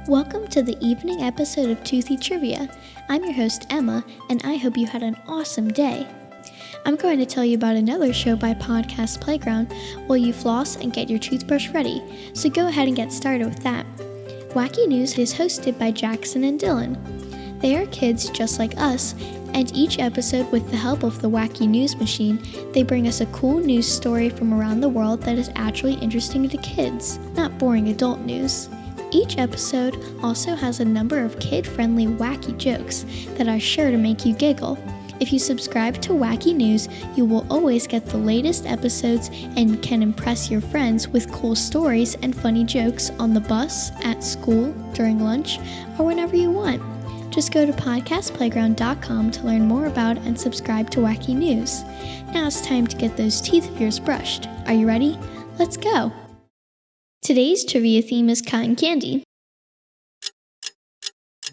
Welcome to the evening episode of Toothy Trivia. I'm your host, Emma, and I hope you had an awesome day. I'm going to tell you about another show by Podcast Playground while you floss and get your toothbrush ready, so go ahead and get started with that. Wacky News is hosted by Jackson and Dylan. They are kids just like us, and each episode, with the help of the Wacky News machine, they bring us a cool news story from around the world that is actually interesting to kids, not boring adult news. Each episode also has a number of kid-friendly wacky jokes that are sure to make you giggle. If you subscribe to Wacky News, you will always get the latest episodes and can impress your friends with cool stories and funny jokes on the bus, at school, during lunch, or whenever you want. Just go to podcastplayground.com to learn more about and subscribe to Wacky News. Now it's time to get those teeth of yours brushed. Are you ready? Let's go! Today's trivia theme is cotton candy.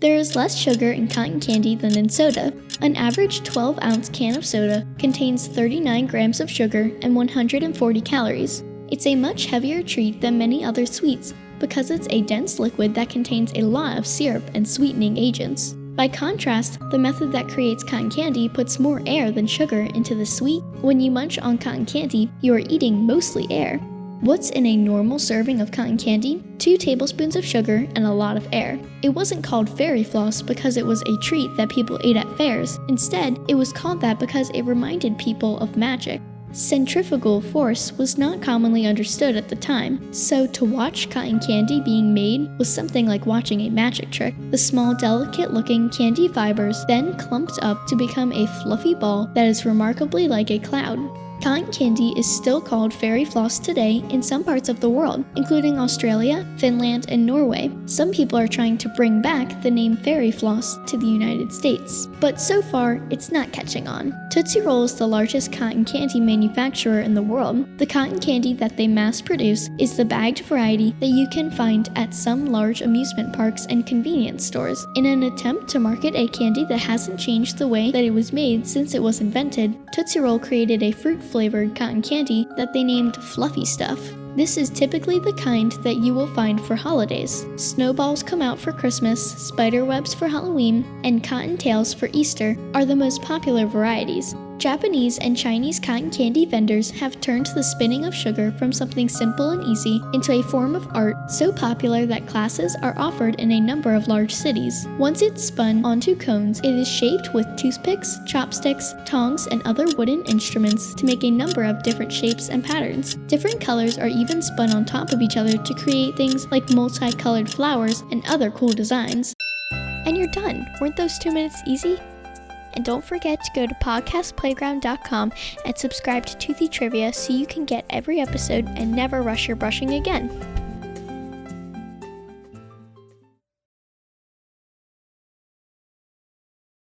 There is less sugar in cotton candy than in soda. An average 12-ounce can of soda contains 39 grams of sugar and 140 calories. It's a much heavier treat than many other sweets because it's a dense liquid that contains a lot of syrup and sweetening agents. By contrast, the method that creates cotton candy puts more air than sugar into the sweet. When you munch on cotton candy, you are eating mostly air. What's in a normal serving of cotton candy? 2 tablespoons of sugar and a lot of air. It wasn't called fairy floss because it was a treat that people ate at fairs. Instead, it was called that because it reminded people of magic. Centrifugal force was not commonly understood at the time, so to watch cotton candy being made was something like watching a magic trick. The small, delicate-looking candy fibers then clumped up to become a fluffy ball that is remarkably like a cloud. Cotton candy is still called fairy floss today in some parts of the world, including Australia, Finland, and Norway. Some people are trying to bring back the name fairy floss to the United States, but so far, it's not catching on. Tootsie Roll is the largest cotton candy manufacturer in the world. The cotton candy that they mass produce is the bagged variety that you can find at some large amusement parks and convenience stores. In an attempt to market a candy that hasn't changed the way that it was made since it was invented, Tootsie Roll created a fruit-flavored cotton candy that they named Fluffy Stuff. This is typically the kind that you will find for holidays. Snowballs come out for Christmas, spider webs for Halloween, and cottontails for Easter are the most popular varieties. Japanese and Chinese cotton candy vendors have turned the spinning of sugar from something simple and easy into a form of art so popular that classes are offered in a number of large cities. Once it's spun onto cones, it is shaped with toothpicks, chopsticks, tongs, and other wooden instruments to make a number of different shapes and patterns. Different colors are even spun on top of each other to create things like multicolored flowers and other cool designs. And you're done. Weren't those 2 minutes easy? And don't forget to go to podcastplayground.com and subscribe to Toothy Trivia so you can get every episode and never rush your brushing again.